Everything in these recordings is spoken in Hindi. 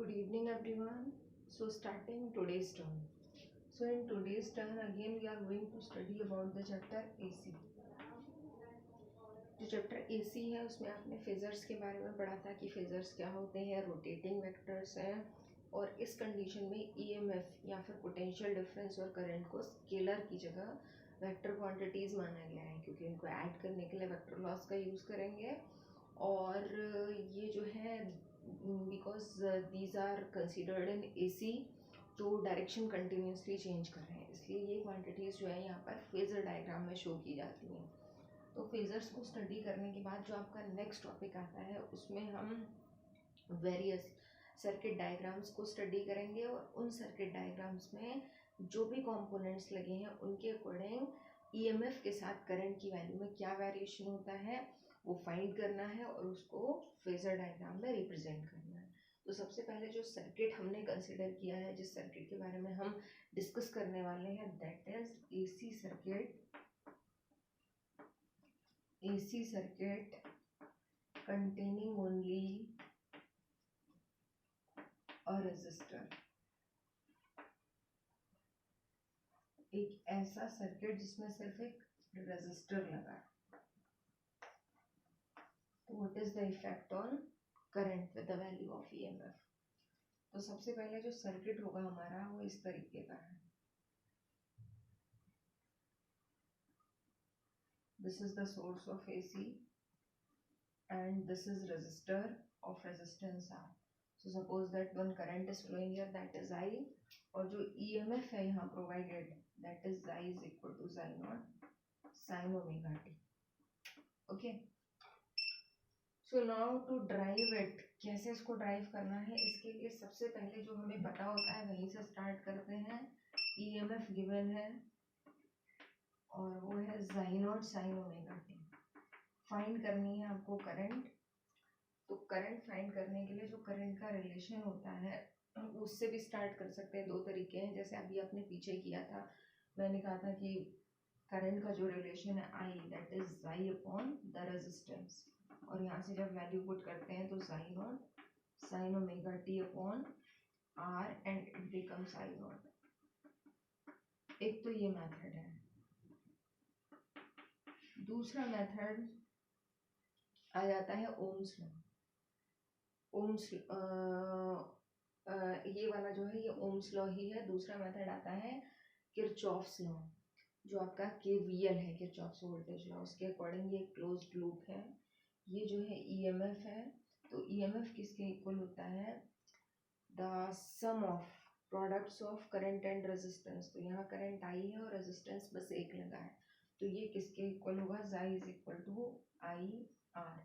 Good evening everyone. So starting today's term. So in today's term again we are going to study about the chapter AC. जो चैप्टर AC है उसमें आपने फेजर्स के बारे में पढ़ा था कि फेजर्स क्या होते हैं, रोटेटिंग वेक्टर्स हैं, और इस कंडीशन में EMF या फिर पोटेंशियल डिफरेंस और करंट को स्केलर की जगह वेक्टर क्वांटिटीज़ माना गया है क्योंकि इनको ऐड करने के लिए वेक्टर लॉस का यूज़ करेंगे। और ये जो है because these are considered in AC तो डायरेक्शन कंटिन्यूसली चेंज कर रहे हैं, इसलिए ये क्वांटिटीज़ जो है यहाँ पर फेजर डायग्राम में शो की जाती हैं। तो फेजर्स को स्टडी करने के बाद जो आपका नेक्स्ट टॉपिक आता है उसमें हम वेरियस सर्किट डायग्राम्स को स्टडी करेंगे और उन सर्किट डायग्राम्स में जो भी कंपोनेंट्स लगे हैं उनके अकॉर्डिंग EMF के साथ करंट की वैल्यू में क्या वेरिएशन होता है वो फाइंड करना है और उसको फेजर डायग्राम में रिप्रेजेंट करना है। तो सबसे पहले जो सर्किट हमने कंसिडर किया है, जिस सर्किट के बारे में हम डिस्कस करने वाले हैं, that is AC circuit containing only a resistor। एक ऐसा सर्किट जिसमें सिर्फ एक रेजिस्टर लगा है। तो what is the effect on current with the value of EMF। तो सबसे पहले जो सर्किट होगा हमारा वो इस तरीके का है। This is the source of AC and this is resistor of resistance R। So suppose that one current is flowing here, that is I, और जो EMF है यहाँ provided, that is I is equal to psi naught sin omega t। Okay, so now to drive it, कैसे इसको ड्राइव करना है, इसके लिए सबसे पहले जो हमें पता होता है वहीं से स्टार्ट करते हैं। EMF गिवन है और वो है psi naught sin omega t। Find करनी है आपको करंट। तो करंट फाइंड करने के लिए जो करंट का रिलेशन होता है उससे भी स्टार्ट कर सकते हैं। दो तरीके हैं, जैसे अभी आपने पीछे किया था, मैंने कहा था कि करंट का जो रिलेशन है I, that is psi upon the resistance, और यहाँ से जब वैल्यू पुट करते हैं तो psi not sin omega t upon R and it becomes I not. एक तो ये मेथड है। दूसरा मेथड आ जाता है ओम्स लॉ। ओम्स ये वाला जो है ये ओम्स लॉ ही है। दूसरा मेथड आता है किरचॉफ्स लॉ, जो आपका KVL है, किरचॉफ्स वोल्टेज लॉ, उसके अकॉर्डिंग ये क्लोज्ड लूप है। ये जो है EMF है, तो EMF किसके इक्वल होता है, the sum of products of current and resistance. तो यहाँ करंट I है और रेजिस्टेंस बस एक लगा है, तो ये किसके इक्वल होगा, psi is equal to IR।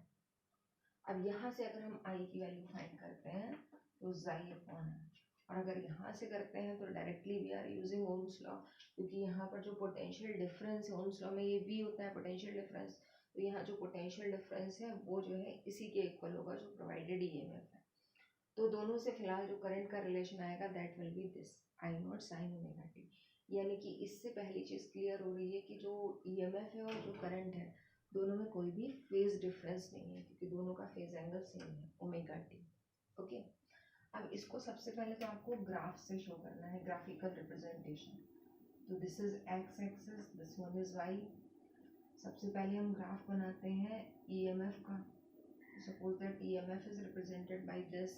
अब यहाँ से अगर हम I की वैल्यू फाइंड करते हैं तो psi अपॉन है, और अगर यहाँ से करते हैं तो directly we are using Ohm's law, क्योंकि यहाँ पर जो पोटेंशियल डिफरेंस है, ओम्स लॉ में ये V होता है पोटेंशियल डिफरेंस, तो यहाँ जो पोटेंशियल डिफरेंस है वो जो है इसी के इक्वल होगा जो प्रोवाइडेड EMF है। तो दोनों से फिलहाल जो करंट का रिलेशन आएगा that will be this I not sin omega t। यानी कि इससे पहली चीज़ क्लियर हो रही है कि जो EMF है और जो करंट है दोनों में कोई भी फेज डिफरेंस नहीं है, क्योंकि दोनों का फेज एंगल सेम है ओमेगा t। ओके, अब इसको सबसे पहले तो आपको ग्राफ से शो करना है, ग्राफिकल रिप्रेजेंटेशन। तो this is x axis, this one is y। सबसे पहले हम ग्राफ बनाते हैं EMF का। Suppose that EMF is represented by this.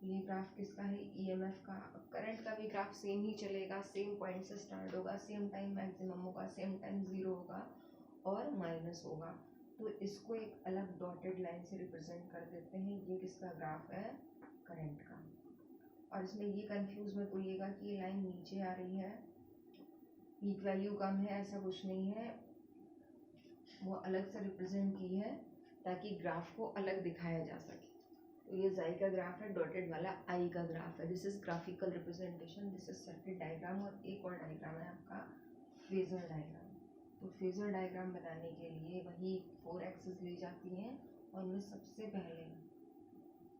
ये ग्राफ किसका है, EMF का। करंट का भी ग्राफ सेम ही चलेगा, सेम पॉइंट से स्टार्ट होगा, सेम टाइम मैक्सिमम होगा, सेम टाइम जीरो होगा और माइनस होगा। तो इसको एक अलग डॉटेड लाइन से रिप्रेजेंट कर देते हैं। ये किसका ग्राफ है, करंट का। और इसमें ये कंफ्यूज मत होइएगा कि ये लाइन नीचे आ रही है, पीक वैल्यू कम है, ऐसा कुछ नहीं है, वो अलग से रिप्रेजेंट की है ताकि ग्राफ को अलग दिखाया जा सके। तो ये psi का ग्राफ है, डॉटेड वाला I का ग्राफ है। This is graphical representation, this is circuit diagram. और एक और डायग्राम है आपका फेजर डायग्राम। तो फेजर डायग्राम बनाने के लिए वही 4 एक्सिस ली जाती हैं और उनमें सबसे पहले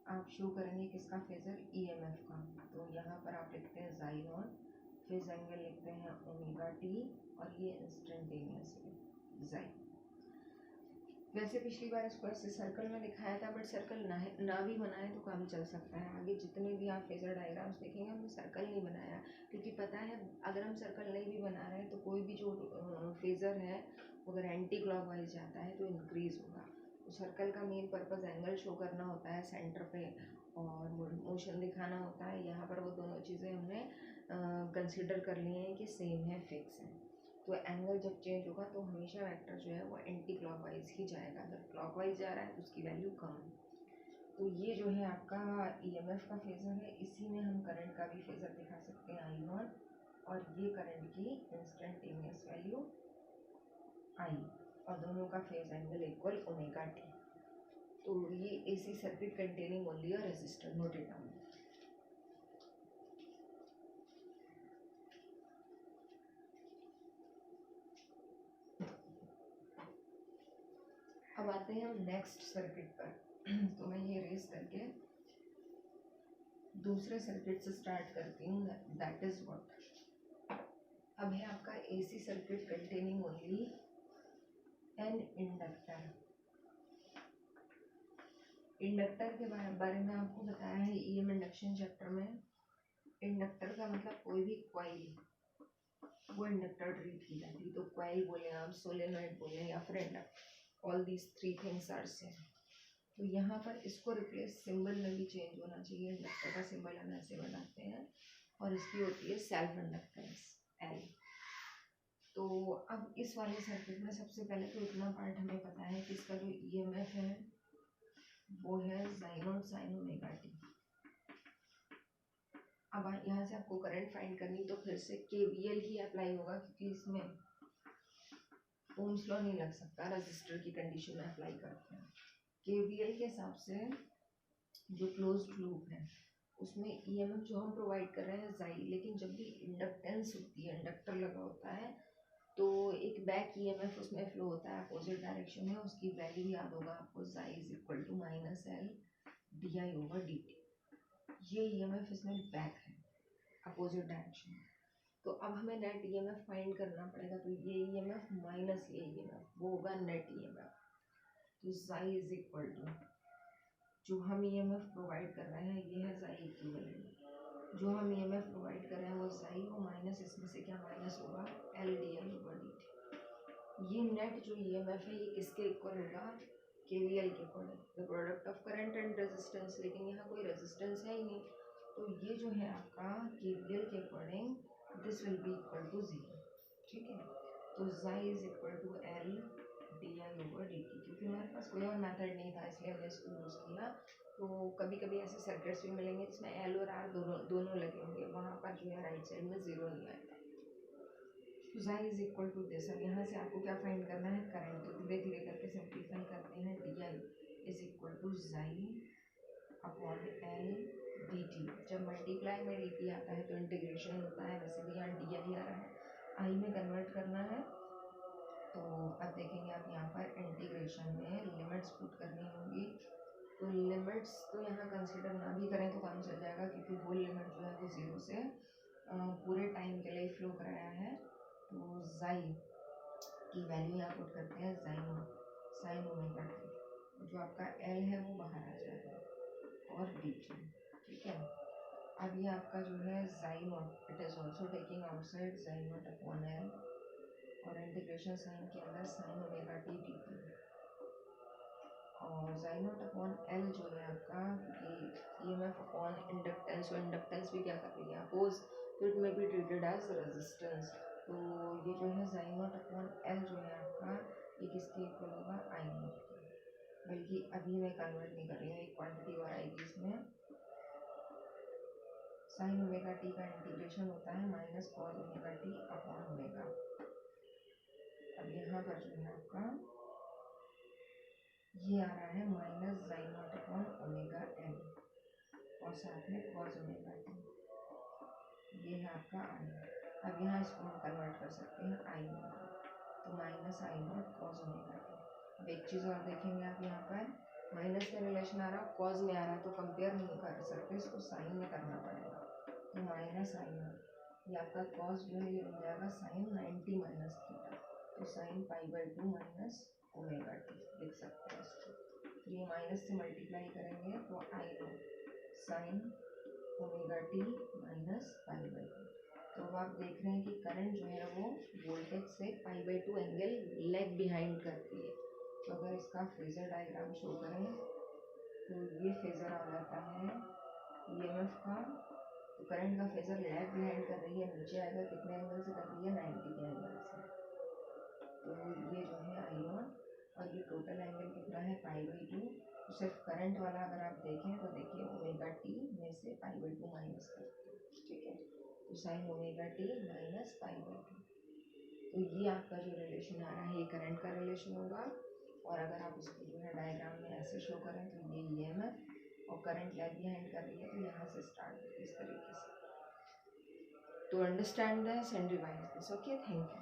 आप शो करेंगे किसका फेजर, EMF का। तो यहाँ पर आप लिखते हैं psi नॉट, फेज एंगल लिखते हैं ओमेगा t, और ये इंस्टेंटेनियस है psi। वैसे पिछली बार इसको ऐसे सर्कल में दिखाया था, बट सर्कल ना भी बनाए तो काम चल सकता है। आगे जितने भी आप फेजर डायग्राम्स देखेंगे हमने सर्कल नहीं बनाया, क्योंकि पता है अगर हम सर्कल नहीं भी बना रहे हैं तो कोई भी जो फेजर है अगर एंटी क्लॉकवाइज जाता है तो इंक्रीज होगा। तो सर्कल का मेन पर्पज़ एंगल शो करना होता है सेंटर पे और मोशन दिखाना होता है। यहाँ पर वो दोनों चीज़ें हमने कंसिडर कर लिए हैं कि सेम है, फिक्स है। तो एंगल जब चेंज होगा तो हमेशा वेक्टर जो है वो एंटी क्लॉकवाइज ही जाएगा, अगर क्लॉकवाइज जा रहा है तो उसकी वैल्यू कम है। तो ये जो है आपका ईएमएफ का फेज़र है, इसी में हम करंट का भी फेज़र दिखा सकते हैं आई नॉट, और ये करंट की इंस्टेंटेनियस वैल्यू आई, और दोनों का phase angle equal omega t. तो ये AC circuit containing only a resistor, note it down. अब आते हैं हम नेक्स्ट सर्किट पर। तो मैं ये रेस करके दूसरे सर्किट से स्टार्ट करती हूँ, दैट इज व्हाट। अब है आपका AC circuit containing only an inductor. Inductor के बारे में आपको बताया है ईएम इंडक्शन चैप्टर में। इंडक्टर का मतलब कोई भी कॉइल, वो इंडक्टर ट्रीट की जाती है। तो कॉइल बोले आप, सोलेनॉइड बोले या फिर inductor, all these three things are same. तो यहाँ पर इसको रिप्लेस सिंबल में भी चेंज होना चाहिए। इंडक्टर का सिंबल हम ऐसे बनाते हैं और इसकी होती है सेल्फ इंडक्टेंस एल। तो अब इस वाले सर्किट में सबसे पहले तो इतना पार्ट हमें पता है कि इसका जो ईएमएफ है वो है sine naught sine omega t. अब यहाँ से आपको करंट फाइंड करनी, तो फिर से केवीएल ही अप्लाई होगा, क्योंकि इसमें ओम्स लॉ नहीं लग सकता, रजिस्टर की कंडीशन में अप्लाई करते हैं। केवीएल के हिसाब से जो क्लोज्ड लूप है उसमें ईएमएफ जो हम प्रोवाइड कर रहे हैं जाई, लेकिन जब भी इंडक्टेंस होती है, इंडक्टर लगा होता है, तो एक बैक ईएमएफ उसमें फ्लो होता है अपोजिट डायरेक्शन में। उसकी वैल्यू याद होगा आपको, जाई is equal to minus L D I over D T. ये ईएमएफ इसमें बैक है अपोजिट डायरेक्शन में। तो अब हमें नेट ईएमएफ फाइंड करना पड़ेगा। तो ये ईएमएफ माइनस ये ईएमएफ, वो होगा नेट ईएमएफ। तो साई इज इक्वल टू जो हम ईएमएफ प्रोवाइड कर रहे हैं ये है साई इक्विवेलेंट। जो हम ईएमएफ प्रोवाइड कर रहे हैं वो साई, वो माइनस इसमें से क्या माइनस होगा, L D I over D T. ये नेट जो ईएमएफ है ये किसके इक्वल होगा, केवीएल के equal, the product of current and resistance. लेकिन यहाँ कोई रेजिस्टेंस है ही नहीं, तो ये जो है आपका केवीएल के according this will be equal to zero. ठीक है, तो जाई is equal to L D I over D T. क्योंकि हमारे पास कोई और मेथड नहीं था इसलिए हमने इसको यूज़ किया। तो कभी कभी ऐसे सर्किट्स भी मिलेंगे जिसमें एल और आर दोनों लगे होंगे, वहाँ पर जो है राइट साइड में ज़ीरो नहीं आएगा। तो जाई इज इक्वल टू दिस। अब यहाँ से आपको क्या फाइंड करना है, करंट। तो धीरे धीरे करके सिंप्लीफाई करते हैं, D I is equal to जाई अपॉन एल डी टी। जब मल्टीप्लाई में डी टी आता है तो इंटीग्रेशन होता है, वैसे भी यहाँ डी आई आ रहा है, आई में कन्वर्ट करना है। तो अब देखेंगे आप यहाँ पर इंटीग्रेशन में लिमिट्स पुट करनी होगी। तो लिमिट्स तो यहाँ कंसीडर ना भी करें तो काम चल जाएगा, क्योंकि वो लिमिट जो है वो ज़ीरो से पूरे टाइम के लिए फ्लो कराया है। तो जाई की वैल्यू यहाँ पुट करते हैं साइन ओमेगा टी। जो आपका एल है वो बाहर आ जाएगा और डी टी। ठीक है, अब ये आपका जो है जाई not, it is also taking outside जाई नॉट अपॉन एल, और इंटीग्रेशन साइन के अंदर sign omega T D T, और साइन नॉट अपॉन एल जो है आपका, क्योंकि ईएमएफ अपॉन इंडक्टेंस, और इंडक्टेंस भी क्या कर रही है अपोज, तो इट में बी ट्रीटेड एज रेजिस्टेंस। तो ये जो है साइन नॉट अपॉन एल जो है आपका, ये किसके इक्वल होगा, आई नॉट के। बल्कि अभी मैं कन्वर्ट नहीं कर रही हूँ, एक क्वांटिटी और आएगी इसमें। साइन ओमेगा टी का इंटीग्रेशन होता है minus cos omega T upon omega. अब यहाँ पर जो है आपका ये आ रहा है minus sine naught upon omega L, और साथ में कॉस ओमेगा टी, ये है आपका आई। अब यहाँ इसको हम कन्वर्ट कर सकते हैं आई नॉट, तो minus I not cos omega t. अब एक चीज़ और देखेंगे आप, यहाँ पर माइनस में रिलेशन आ रहा है, कॉस में आ रहा है, तो कंपेयर नहीं कर सकते, इसको साइन में करना पड़ेगा। तो माइनस आई नॉट, ये आपका कॉस जो है ये बन जाएगा साइन 90 माइनस थीटा, तो sine pi by 2 minus omega T लिख सकते हैं इसको। फिर ये माइनस से मल्टीप्लाई करेंगे तो I know sign omega T minus pi by two. तो अब आप देख रहे हैं कि करंट जो है वो वोल्टेज से pi by two angle leg behind करती है। तो अगर इसका फेजर डायग्राम शो करें तो ये फेजर आ जाता है ईएमएफ का। तो करंट का फेजर लेग बिहाइंड कर रही है, नीचे आएगा कितने एंगल से कर रही है, 90 के एंगल से। तो ये जो है आई नॉट और ये टोटल एंगल कितना है पाई बाई टू। तो सिर्फ करंट वाला अगर आप देखें तो देखिए ओमेगा टी में से पाई बाई टू माइनस करते हैं, ठीक है। तो sign omega T minus pi by two. तो ये आपका जो रिलेशन आ रहा है ये करंट का रिलेशन होगा। और अगर आप इसको जो है डायग्राम में ऐसे शो करें तो ये ईएमएफ और करंट लैग बिहाइंड कर रही है, तो यहाँ से स्टार्ट होगी इस तरीके से। तो understand this and revise this. Okay, thank you.